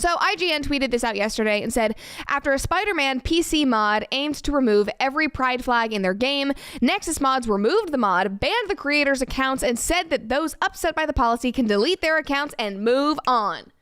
So IGN tweeted this out yesterday and said, after a Spider-Man PC mod aimed to remove every pride flag in their game, Nexus Mods removed the mod, banned the creators' accounts, and said that those upset by the policy can delete their accounts and move on.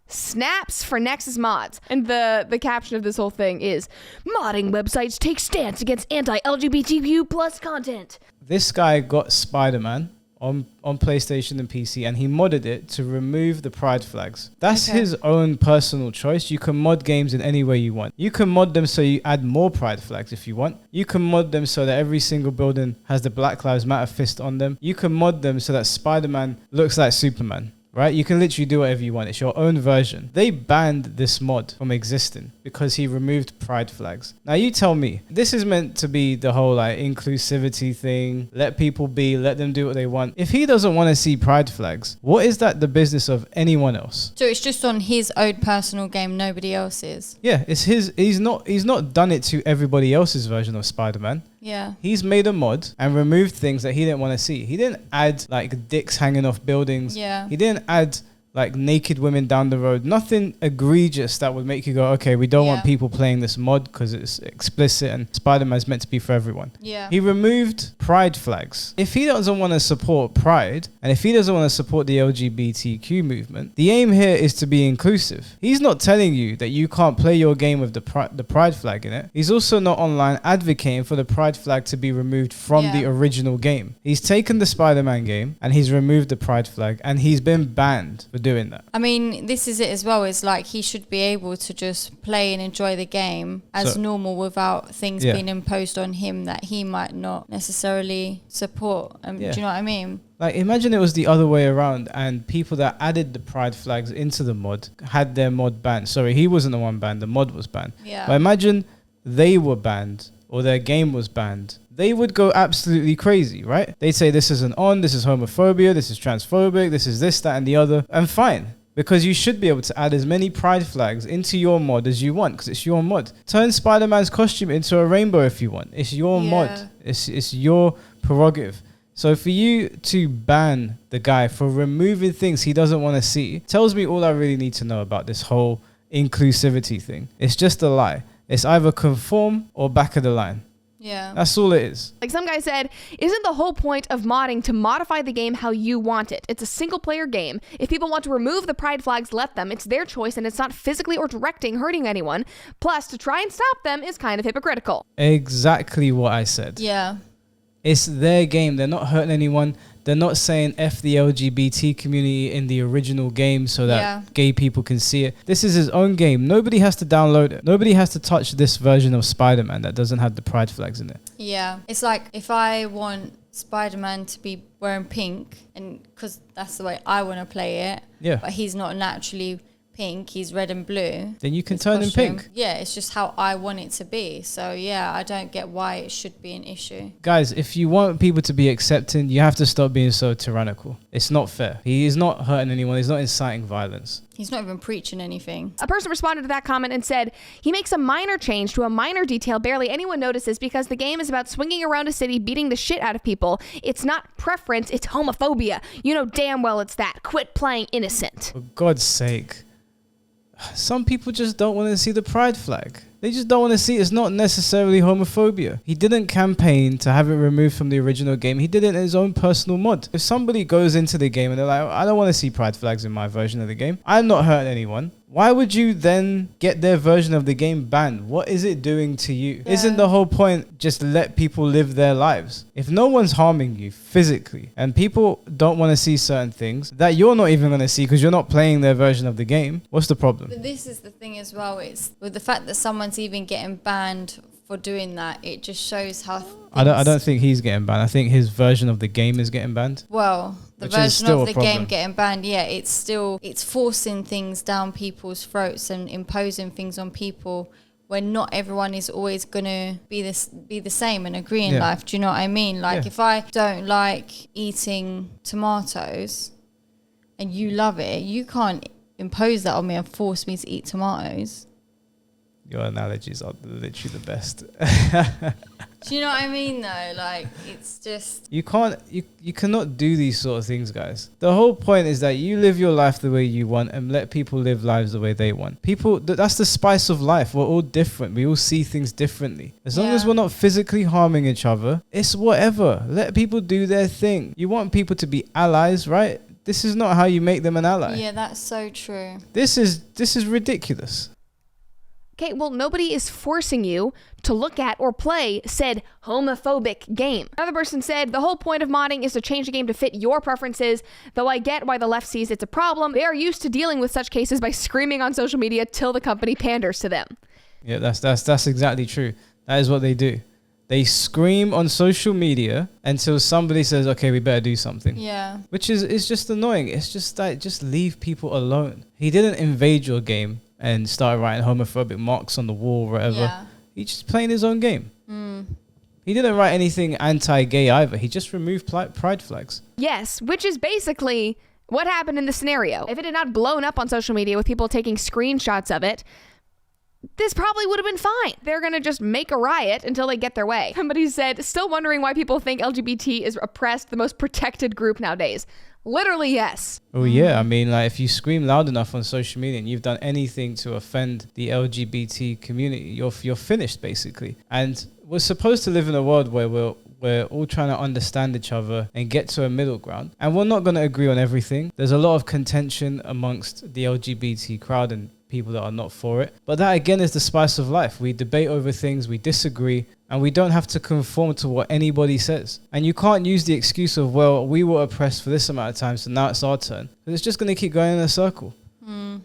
Snaps for Nexus Mods. And the caption of this whole thing is, modding websites take stance against anti-LGBTQ plus content. This guy got Spider-Man on PlayStation and PC, and he modded it to remove the pride flags. That's his own personal choice. You can mod games in any way you want. You can mod them so you add more pride flags if you want. You can mod them so that every single building has the Black Lives Matter fist on them. You can mod them so that Spider-Man looks like Superman. Right? You can literally do whatever you want. It's your own version. They banned this mod from existing because he removed pride flags. Now you tell me, this is meant to be the whole like inclusivity thing. Let people be, let them do what they want. If he doesn't want to see pride flags, what is that the business of anyone else? So it's just on his own personal game, nobody else's. Yeah, it's his. He's not done it to everybody else's version of Spider-Man. Yeah. He's made a mod and removed things that he didn't want to see. He didn't add like dicks hanging off buildings. Yeah. He didn't add like naked women down the road. Nothing egregious that would make you go, okay, we don't want people playing this mod because it's explicit and Spider-Man's meant to be for everyone. Yeah. He removed pride flags. If he doesn't want to support pride and if he doesn't want to support the LGBTQ movement, the aim here is to be inclusive. He's not telling you that you can't play your game with the pride flag in it. He's also not online advocating for the pride flag to be removed from the original game. He's taken the Spider-Man game and he's removed the pride flag and he's been banned for doing that. I mean, this is it as well. It's like he should be able to just play and enjoy the game as normal without things being imposed on him that he might not necessarily support. Do you know what I mean? Like, imagine it was the other way around and people that added the pride flags into the mod had their mod banned. Sorry, he wasn't the one banned, the mod was banned. Yeah. But imagine they were banned or their game was banned. They would go absolutely crazy, right? They'd say this isn't on, this is homophobia, this is transphobic, this is this, that, and the other. And fine, because you should be able to add as many pride flags into your mod as you want, because it's your mod. Turn Spider-Man's costume into a rainbow if you want. It's your mod. It's your prerogative. So for you to ban the guy for removing things he doesn't want to see tells me all I really need to know about this whole inclusivity thing. It's just a lie. It's either conform or back of the line. Yeah. That's all it is. Like some guy said, isn't the whole point of modding to modify the game how you want it? It's a single player game. If people want to remove the pride flags, let them. It's their choice and it's not physically or hurting anyone. Plus, to try and stop them is kind of hypocritical. Exactly what I said. Yeah. It's their game. They're not hurting anyone. They're not saying F the LGBT community in the original game so that gay people can see it. This is his own game. Nobody has to download it. Nobody has to touch this version of Spider-Man that doesn't have the pride flags in it. Yeah. It's like if I want Spider-Man to be wearing pink, and because that's the way I want to play it, but he's not naturally pink, he's red and blue, then you can turn him pink. Yeah, it's just how I want it to be. So yeah, I don't get why it should be an issue. Guys, if you want people to be accepting, you have to stop being so tyrannical. It's not fair. He is not hurting anyone. He's not inciting violence. He's not even preaching anything. A person responded to that comment and said, he makes a minor change to a minor detail barely anyone notices because the game is about swinging around a city beating the shit out of people. It's not preference, it's homophobia. You know damn well it's that. Quit playing innocent. For God's sake. Some people just don't want to see the pride flag. They just don't want to see it. It's not necessarily homophobia. He didn't campaign to have it removed from the original game. He did it in his own personal mod. If somebody goes into the game and they're like, I don't want to see pride flags in my version of the game, I'm not hurting anyone. Why would you then get their version of the game banned? What is it doing to you? Yeah. Isn't the whole point just let people live their lives? If no one's harming you physically and people don't want to see certain things that you're not even going to see because you're not playing their version of the game, what's the problem? But this is the thing as well. It's with the fact that someone's even getting banned for doing that, it just shows how I don't think he's getting banned. I think his version of the game is getting banned. Well, the version of the game getting banned, it's forcing things down people's throats and imposing things on people when not everyone is always gonna be the same and agree in life. Do you know what I mean? Like if I don't like eating tomatoes and you love it, you can't impose that on me and force me to eat tomatoes. Your analogies are literally the best. Do you know what I mean though? Like, it's just... You cannot do these sort of things, guys. The whole point is that you live your life the way you want and let people live lives the way they want. People, that's the spice of life. We're all different. We all see things differently. As long as we're not physically harming each other, it's whatever. Let people do their thing. You want people to be allies, right? This is not how you make them an ally. Yeah, that's so true. This is ridiculous. Okay, well, nobody is forcing you to look at or play said homophobic game. Another person said, the whole point of modding is to change the game to fit your preferences. Though I get why the left sees it's a problem, they are used to dealing with such cases by screaming on social media till the company panders to them. Yeah, that's exactly true. That is what they do. They scream on social media until somebody says, okay, we better do something. Yeah. Which is just annoying. It's just like, just leave people alone. He didn't invade your game and start writing homophobic marks on the wall or whatever. Yeah. He's just playing his own game. He didn't write anything anti-gay either. He just removed pride flags. Yes, which is basically what happened in the scenario. If it had not blown up on social media with people taking screenshots of it, this probably would have been fine. They're going to just make a riot until they get their way. Somebody said, still wondering why people think LGBT is oppressed, the most protected group nowadays. Literally, yes. Oh, yeah. I mean, like, if you scream loud enough on social media and you've done anything to offend the LGBT community, you're finished, basically. And we're supposed to live in a world where we're all trying to understand each other and get to a middle ground. And we're not going to agree on everything. There's a lot of contention amongst the LGBT crowd and people that are not for it. But that, again, is the spice of life. We debate over things, we disagree, and we don't have to conform to what anybody says. And you can't use the excuse of, well, we were oppressed for this amount of time, so now it's our turn. Because it's just going to keep going in a circle.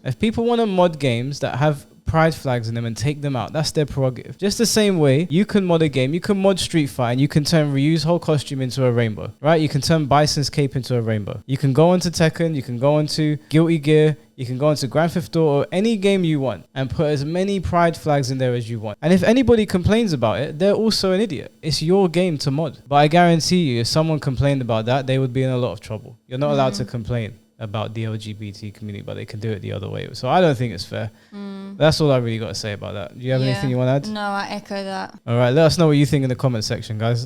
If people want to mod games that have pride flags in them and take them out, that's their prerogative. Just the same way you can mod a game, you can mod Street Fighter and you can turn Ryu's whole costume into a rainbow, right? You can turn Bison's cape into a rainbow. You can go onto Tekken, you can go onto Guilty Gear, you can go into Grand Theft Auto, any game you want, and put as many pride flags in there as you want. And if anybody complains about it, they're also an idiot. It's your game to mod. But I guarantee you, if someone complained about that, they would be in a lot of trouble. You're not allowed to complain about the LGBT community, but they can do it the other way. So I don't think it's fair. That's all I really got to say about that. Do you have anything you want to add? No, I echo that. All right, let us know what you think in the comment section, guys.